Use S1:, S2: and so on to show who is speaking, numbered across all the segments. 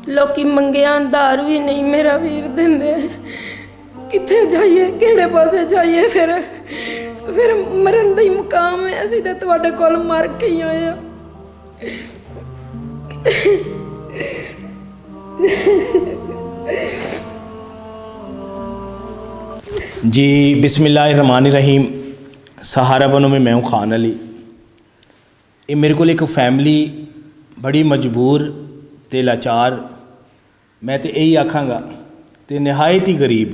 S1: लोकी मंगिया दार भी नहीं मेरा वीर देंदे। किथे जाइए किहड़े पासे जाइए? फिर मरन दा ही मुकाम है। असीं तां तुहाडे कोल मर के ही आए आ।
S2: जी बिस्मिल्लाहिर्रहमानिर्रहीम। सहारा बनो में मैं हूँ खान अली। ये मेरे को एक फैमिली बड़ी मजबूर ते लाचार, मैं तो यही आखांगा, ते नहायत ही गरीब।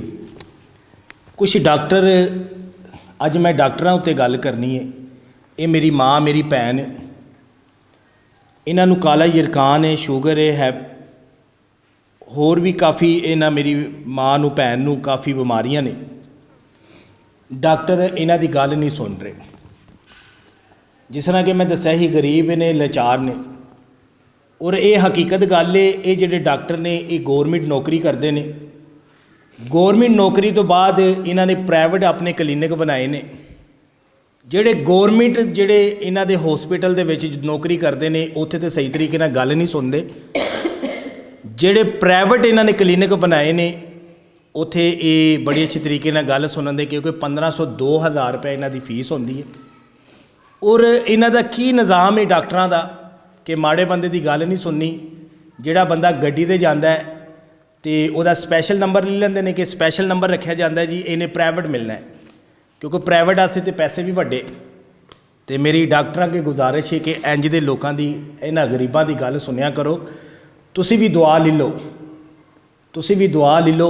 S2: कुछ डॉक्टर, अज मैं डॉक्टरां उत्ते गल करनी है। ये मेरी माँ मेरी भैन, इन्हों काला यरकान है, शूगर है, होर भी काफ़ी इन्ह मेरी माँ नूं भैन नूं काफ़ी बीमारियां ने। डॉक्टर इन्ह की गल नहीं सुन रहे। जिस तरह कि मैं दस्या ही गरीब ने, लाचार ने। और ये हकीकत गल है, ये जिहड़े डॉक्टर ने ये गौरमेंट नौकरी करते हैं। गौरमेंट नौकरी तो बाद इन्होंने प्राइवेट अपने क्लीनिक बनाए ने। जिहड़े गौरमेंट जिहड़े इन्हां दे हॉस्पिटल दे विच नौकरी करते हैं उत्थे तो सही तरीके नाल गल नहीं सुनते। जिहड़े प्राइवेट इन्होंने क्लीनिक बनाए ने उत्थे ये बड़ी अच्छी तरीके नाल गल सुनते, क्योंकि 1500-2000 रुपये इन्हां दी फीस होंदी है। और इन्हां दा की निज़ाम है डॉक्टरां दा कि माड़े बंदे दी गल नहीं सुननी। जिहड़ा बंदा गड्डी ते जांदा है तो वह स्पैशल नंबर ले लेंदे ने कि स्पैशल नंबर रखा जाता है जी, इन्हें प्राइवेट मिलना है, क्योंकि प्राइवेट आस्ते तो पैसे भी वड्डे। तो मेरी डॉक्टरां अगे गुजारिश है कि इंज दे लोकां दी, इन्हां गरीबां दी गल सुनिया करो। तुसी भी दुआ ले लो, तुसी भी दुआ ले लो।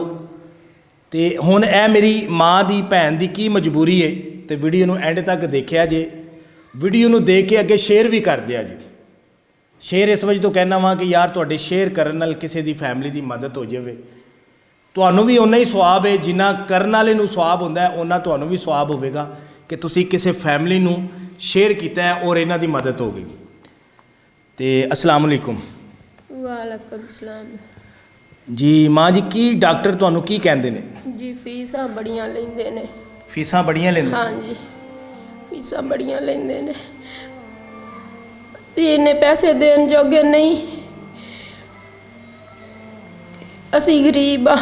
S2: तो हुण ए मेरी माँ दी भैन दी की मजबूरी है, तो वीडियो नूं एंड तक देखिया जे। वीडियो नूं देख के अगे शेयर भी कर दिया जी। शेयर इस वजह तो कहना वा कि यार तुहाडे शेयर करन नाल किसी दी फैमिली दी मदद हो जाए। तुहानूं भी उन्ना ही सवाब है जिन्ना करन वाले नूं सवाब हुंदा है, उन्ना तुहानूं भी सवाब होवेगा कि तुसी किसी फैमिली नूं शेयर कीता है और इन्हां दी मदद हो गई। तो अस्सलाम वालेकुम।
S1: वालेकुम सलाम
S2: जी। माँ जी की डॉक्टर तुहानूं की कहंदे ने?
S1: जी फीसां बड़ियां लैंदे ने।
S2: फीसां बड़ियां लैंदे?
S1: हाँ जी, फीसां बड़ियां लैंदे ने। इन्ने पैसे देन जोगे नहीं। असी गरीब आ,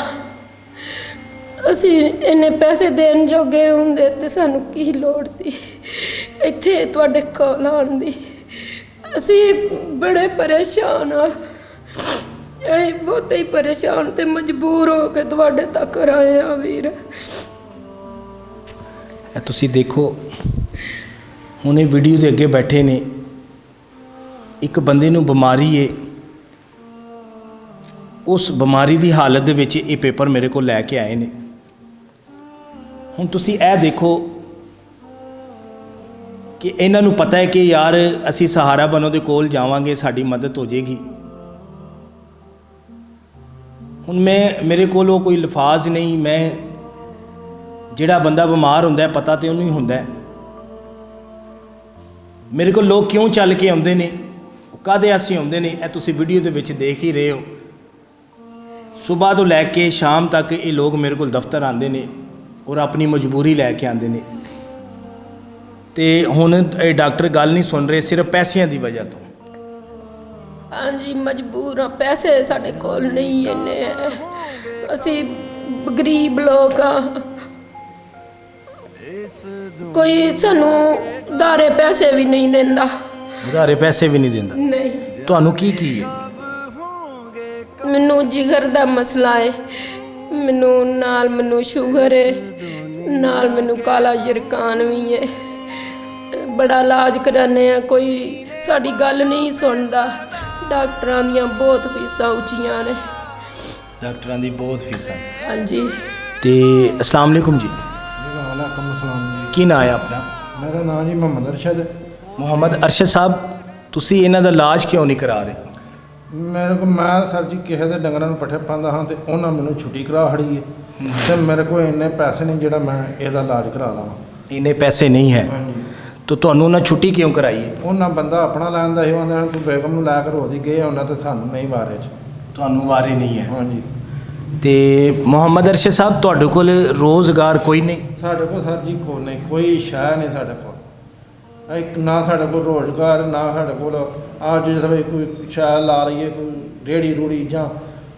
S1: असी इन्ने पैसे देन जोगे हुंदे ते सानू की लोड़ सी इत्थे तुहाडे कोल आउण दी। असी बड़े परेशान आ, बहुत ही परेशान ते मजबूर हो के तुहाडे तक आए आ वीर।
S2: तुसी देखो हुणे वीडियो के अगे बैठे ने, एक बंदे नूं बीमारी है, उस बीमारी की हालत दे विच ये पेपर मेरे को लैके आए ने। हुण तुसी ए देखो कि इन्हां नूं पता है कि यार असी सहारा बनो दे कोल जावांगे साडी मदद हो जाएगी। हुण मेरे कोल कोई लफाज नहीं। मैं जिहड़ा बंदा बीमार हुंदा है पता तो उन्होंने हुंदा है। मेरे को लोग क्यों चल के आउंदे ने, काहदे आस्ते आउंदे ने, ए तुसी वीडियो दे विच देख ही रहे हो। सुबह तो लैके शाम तक ये लोग मेरे को दफ्तर आते हैं और अपनी मजबूरी लैके आते हैं। तो हुण ये डॉक्टर गल नहीं सुन रहे, सिर्फ पैसों की वजह तो।
S1: हाँ जी, मजबूर हाँ, पैसे साढ़े कोल नहीं इन्ने, असी गरीब लोग हाँ। कोई सानू उधारे पैसे भी नहीं देंदा।
S2: उधारे पैसे भी नहीं देंदा?
S1: नहीं।
S2: तुहानू की है?
S1: मैनू जिगर दा मसला है, मैनू शुगर है, नाल मैनू काला यरकान भी है। बड़ा इलाज कराने, कोई साड़ी गल नहीं सुनता। डॉक्टरां दियां बहुत फीसां उच्चियां ने।
S2: डॉक्टरां दी बहुत फीसां?
S1: हाँ जी।
S2: ते अस्सलाम वालेकुम जी।
S3: वालेकुम अस्सलाम जी।
S2: की नाम है अपना?
S3: मेरा नाम जी मोहम्मद अरशद।
S2: मोहम्मद अरशद साहब, तुसी इन्हां दा इलाज क्यों नहीं करा रहे?
S3: मेरे को मैं सर जी किसी के डंगरां नूं पट्ठे पांदा हाँ, तो उन्होंने मैनू छुट्टी करा खड़ी है। तो मेरे को इन्ने पैसे नहीं जिहड़ा मैं इसदा इलाज करा लवां।
S2: इन्ने पैसे नहीं है तो तुहानू उन्हां छुट्टी क्यों कराई है?
S3: उन्हें बंदा अपना लैंदा ही, उन्हें तू बेगम नूं लै कर होदी गए, उन्हें तो सानू नहीं वारे च।
S2: तुहानू वारे नहीं है?
S3: हाँ जी।
S2: तो मोहम्मद अरशद साहब, तुहाडे कोल रोज़गार कोई नहीं?
S3: साढ़े को सर जी को नहीं, कोई शह नहीं साढ़े को। ना साढ़े को रोज़गार, ना साढ़े को आज जिस कोई शह ला लीए, कोई रेहड़ी रूड़ी जां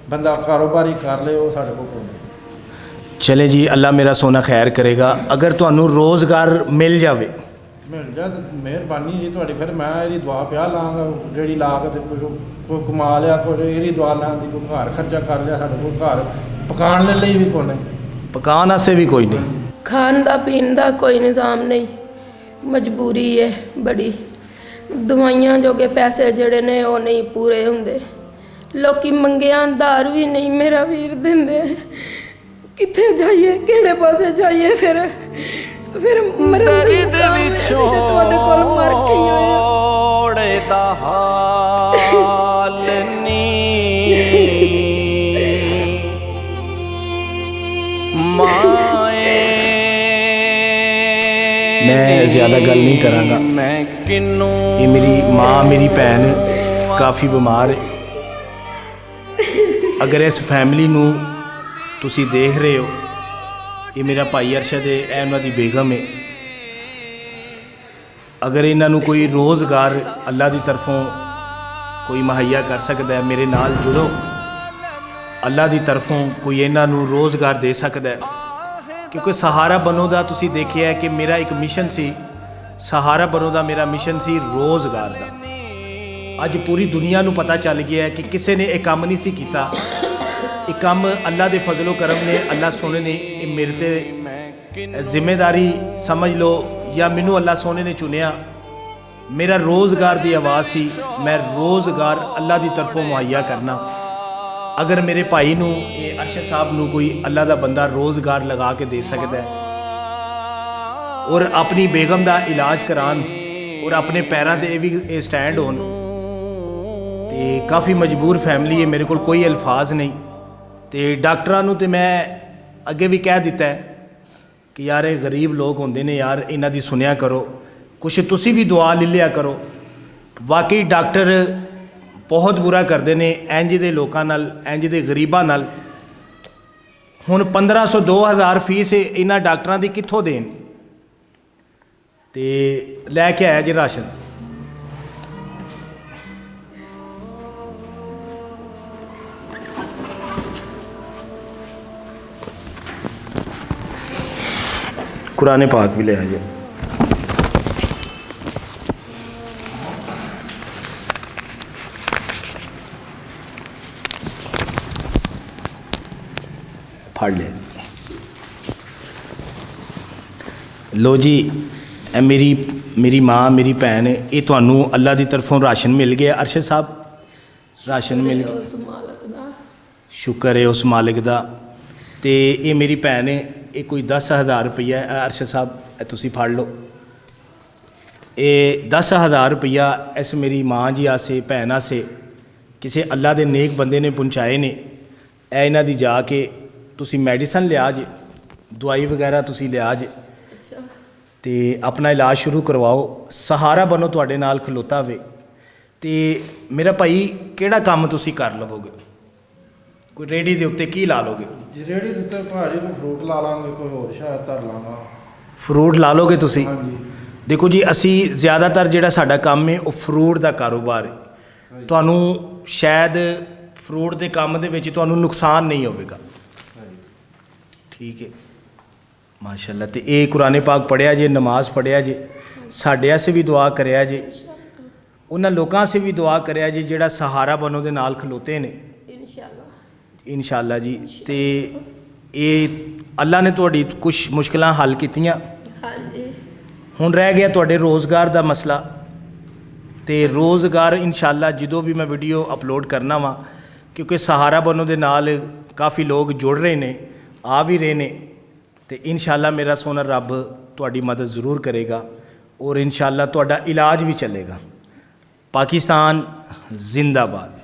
S3: ਬੰਦਾ ਕਾਰੋਬਾਰੀ ਕਰ ਲੇ ਉਹ ਸਾਡੇ ਕੋਲ ਕੋਈ ਨਹੀਂ।
S2: ਚਲੇ ਜੀ, ਅੱਲਾ ਮੇਰਾ ਸੋਨਾ ਖੈਰ ਕਰੇਗਾ। ਅਗਰ ਤੁਹਾਨੂੰ ਰੋਜ਼ਗਾਰ ਮਿਲ ਜਾਵੇ,
S3: ਮਿਲ ਜਾ ਤਾਂ ਮਿਹਰਬਾਨੀ ਜੀ ਤੁਹਾਡੀ, ਫਿਰ ਮੈਂ ਇਹਦੀ ਦੁਆ ਪਿਆ ਲਾਂਗਾ ਜਿਹੜੀ ਲਾ ਕੇ ਤੇ ਕੋਈ ਕਮਾ ਲਿਆ, ਕੋਈ ਇਹਦੀ ਦੁਆ ਲਾਂ ਦੀ, ਕੋਈ ਘਰ ਖਰਚਾ ਕਰ ਲਿਆ, ਸਾਡੇ ਕੋਲ ਘਰ ਪਕਾਉਣ ਦੇ ਲਈ ਵੀ ਕੋਈ ਨਹੀਂ,
S2: ਪਕਾਉਣ ਵਾਸਤੇ ਵੀ ਕੋਈ ਨਹੀਂ।
S1: ਖਾਣ ਦਾ ਪੀਣ ਦਾ ਕੋਈ ਨਿਜ਼ਾਮ ਨਹੀਂ, ਮਜਬੂਰੀ ਹੈ ਬੜੀ। ਦਵਾਈਆਂ ਜੋਗੇ ਪੈਸੇ ਜਿਹੜੇ ਨੇ ਉਹ ਨਹੀਂ ਪੂਰੇ ਹੁੰਦੇ, ਲੋਕੀ ਮੰਗਿਆ ਧਾਰ ਵੀ ਨਹੀਂ ਮੇਰਾ ਵੀਰ ਦਿੰਦੇ। ਕਿੱਥੇ ਜਾਈਏ, ਕਿਹੜੇ ਪਾਸੇ ਜਾਈਏ? ਫਿਰ ਮਰਨ ਦੀ ਵਿੱਚੋਂ ਤੁਹਾਡੇ ਕੋਲ ਮਰ ਕੇ ਹੀ ਆਏ
S4: ਦਾ ਹਾਲ ਨੀ ਮਾਏ।
S2: ਮੈਂ ਜ਼ਿਆਦਾ ਗੱਲ ਨਹੀਂ ਕਰਾਂਗਾ।
S4: ਮੈਂ ਕਿਨੂੰ
S2: ਇਹ ਮੇਰੀ ਮਾਂ, ਮੇਰੀ ਭੈਣ ਕਾਫੀ ਬਿਮਾਰ ਹੈ। ਅਗਰ ਇਸ ਫੈਮਿਲੀ ਨੂੰ ਤੁਸੀਂ ਦੇਖ ਰਹੇ ਹੋ, ਇਹ ਮੇਰਾ ਭਾਈ ਅਰਸ਼ਦ ਹੈ, ਇਹ ਉਹਨਾਂ ਦੀ ਬੇਗਮ ਹੈ। ਅਗਰ ਇਹਨਾਂ ਨੂੰ ਕੋਈ ਰੋਜ਼ਗਾਰ ਅੱਲਾ ਦੀ ਤਰਫੋਂ ਕੋਈ ਮੁਹੱਈਆ ਕਰ ਸਕਦਾ ਹੈ, ਮੇਰੇ ਨਾਲ ਜੁੜੋ। ਅੱਲਾ ਦੀ ਤਰਫੋਂ ਕੋਈ ਇਹਨਾਂ ਨੂੰ ਰੋਜ਼ਗਾਰ ਦੇ ਸਕਦਾ ਹੈ, ਕਿਉਂਕਿ ਸਹਾਰਾ ਬਣੋ ਦਾ ਤੁਸੀਂ ਦੇਖਿਆ ਕਿ ਮੇਰਾ ਇੱਕ ਮਿਸ਼ਨ ਸੀ। ਸਹਾਰਾ ਬਣੋ ਦਾ ਮੇਰਾ ਮਿਸ਼ਨ ਸੀ ਰੋਜ਼ਗਾਰ ਦਾ। ਅੱਜ ਪੂਰੀ ਦੁਨੀਆ ਨੂੰ ਪਤਾ ਚੱਲ ਗਿਆ ਹੈ ਕਿ ਕਿਸੇ ਨੇ ਇਹ ਕੰਮ ਨਹੀਂ ਸੀ ਕੀਤਾ। ਇਹ ਕੰਮ ਅੱਲਾ ਦੇ ਫਜ਼ਲੋ ਕਰਮ ਨੇ, ਅੱਲਾ ਸੋਹਣੇ ਨੇ ਇਹ ਮੇਰੇ ਤੇ ਜ਼ਿੰਮੇਦਾਰੀ ਸਮਝ ਲਓ, ਜਾਂ ਮੈਨੂੰ ਅੱਲਾ ਸੋਹਣੇ ਨੇ ਚੁਣਿਆ। ਮੇਰਾ ਰੋਜ਼ਗਾਰ ਦੀ ਆਵਾਜ਼ ਸੀ, ਮੈਂ ਰੋਜ਼ਗਾਰ ਅੱਲਾ ਦੀ ਤਰਫੋਂ ਮੁਹੱਈਆ ਕਰਨਾ। ਅਗਰ ਮੇਰੇ ਭਾਈ ਨੂੰ, ਇਹ ਅਰਸ਼ਦ ਸਾਹਿਬ ਨੂੰ, ਕੋਈ ਅੱਲਾ ਦਾ ਬੰਦਾ ਰੋਜ਼ਗਾਰ ਲਗਾ ਕੇ ਦੇ ਸਕਦਾ ਹੈ ਔਰ ਆਪਣੀ ਬੇਗਮ ਦਾ ਇਲਾਜ ਕਰਾਉਣ ਔਰ ਆਪਣੇ ਪੈਰਾਂ 'ਤੇ ਇਹ ਵੀ ਇਹ ਸਟੈਂਡ ਹੋਣ, ਤੇ ਕਾਫੀ ਮਜਬੂਰ ਫੈਮਿਲੀ ਹੈ, ਮੇਰੇ ਕੋਲ ਕੋਈ ਅਲਫਾਜ਼ ਨਹੀਂ। ਤੇ ਡਾਕਟਰਾਂ ਨੂੰ ਤੇ ਮੈਂ ਅੱਗੇ ਵੀ ਕਹਿ ਦਿੱਤਾ ਹੈ ਕਿ ਯਾਰ ਇਹ ਗਰੀਬ ਲੋਕ ਹੁੰਦੇ ਨੇ ਯਾਰ, ਇਹਨਾਂ ਦੀ ਸੁਣਿਆ ਕਰੋ, ਕੁਛ ਤੁਸੀਂ ਵੀ ਦੁਆ ਲੈ ਲਿਆ ਕਰੋ। ਵਾਕਈ ਡਾਕਟਰ ਬਹੁਤ ਬੁਰਾ ਕਰਦੇ ਨੇ ਇੰਜ ਦੇ ਲੋਕਾਂ ਨਾਲ, ਇੰਜ ਦੇ ਗਰੀਬਾਂ ਨਾਲ। ਹੁਣ 1500 2000 ਫੀਸ ਇਹਨਾਂ ਡਾਕਟਰਾਂ ਦੀ ਕਿੱਥੋਂ ਦੇਣ? ਤੇ ਲੈ ਕੇ ਆਇਆ ਜੀ ਰਾਸ਼ਨ। कुरान पाक भी ले आ जाए। फाड़ ले लो जी। ए मेरी माँ, मेरी भैन, ये तुहानू अल्लाह की तरफों राशन मिल गया। अरशद साहब, राशन मिल गया,
S1: ਉਸ ਮਾਲਕ ਦਾ
S2: शुक्र है उस मालिक का। तो ये मेरी भैन है, ये कोई 10,000 रुपया अरशद साहब तुसी फड़ लो। ये 10,000 रुपया इस मेरी माँ जी आसे, भैन आसे, किसी अल्लाह के नेक बंदे ने पहुँचाए ने। ए इन्हां दी जाके तुसी मेडिसन लिया जे, दवाई वगैरह तुसी लिया जे, ते अपना इलाज शुरू करवाओ। सहारा बनो तुहाडे नाल खलोता होवे। ते मेरा भाई किहड़ा काम तुसी कर लवोगे? कोई रेहड़ी दे उत्ते की ला लोगे?
S3: ਜੀ ਰੇਹੜੀ ਦੇ ਉੱਤੇ ਭਾਜੀ ਕੋਈ ਫਰੂਟ ਲਾ ਲਾਂਗੇ, ਕੋਈ ਹੋਰ ਸ਼ਾਇਦ ਧਰ ਲਾਂਗਾ।
S2: ਫਰੂਟ ਲਾ ਲੋਗੇ ਤੁਸੀਂ?
S3: ਹਾਂਜੀ।
S2: ਦੇਖੋ ਜੀ, ਅਸੀਂ ਜ਼ਿਆਦਾਤਰ ਜਿਹੜਾ ਸਾਡਾ ਕੰਮ ਹੈ ਉਹ ਫਰੂਟ ਦਾ ਕਾਰੋਬਾਰ ਹੈ। ਤੁਹਾਨੂੰ ਸ਼ਾਇਦ ਫਰੂਟ ਦੇ ਕੰਮ ਦੇ ਵਿੱਚ ਤੁਹਾਨੂੰ ਨੁਕਸਾਨ ਨਹੀਂ ਹੋਵੇਗਾ। ਠੀਕ ਹੈ, ਮਾਸ਼ਾਅੱਲਾ। ਤੇ ਇਹ ਕੁਰਾਨ ਪਾਕ ਪੜ੍ਹਿਆ ਜੇ, ਨਮਾਜ਼ ਪੜ੍ਹਿਆ ਜੇ, ਸਾਡੇ ਵਾਸਤੇ ਵੀ ਦੁਆ ਕਰਿਆ ਜੇ, ਉਹਨਾਂ ਲੋਕਾਂ ਵਾਸਤੇ ਵੀ ਦੁਆ ਕਰਿਆ ਜੇ ਜਿਹੜਾ ਸਹਾਰਾ ਬਣੋ ਦੇ ਨਾਲ ਖਲੋਤੇ ਨੇ। इंशाअल्लाह जी। तो ये अल्लाह ने तुहाडी कुछ मुश्किलां हल कीतियां।
S1: हाँ जी।
S2: हुण रह गया तुहाडे रोज़गार दा मसला। तो रोज़गार इंशाअल्लाह जदों भी मैं वीडियो अपलोड करना वा, क्योंकि सहारा बनो दे नाल काफ़ी लोग जुड़ रहे ने, आ भी रहे ने। तो इंशाअल्लाह मेरा सोना रब तुहाडी मदद ज़रूर करेगा और इंशाअल्लाह तुहाडा इलाज भी चलेगा। पाकिस्तान जिंदाबाद।